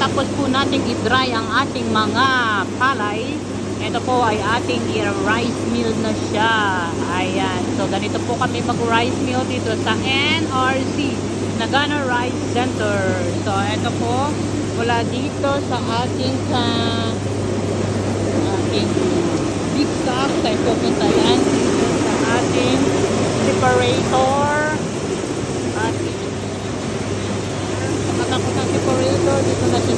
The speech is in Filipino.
pagkatapos po nating i-dry ang ating mga palay, ito po ay ating i-rice mill na siya. Ayan. So, ganito po kami mag-rice mill dito sa NRC, Nagano Rice Center. So, ito po, mula dito sa ating big stock, tayo pupunta yan dito sa ating separator. At pagkatapos ng separator, dito na siya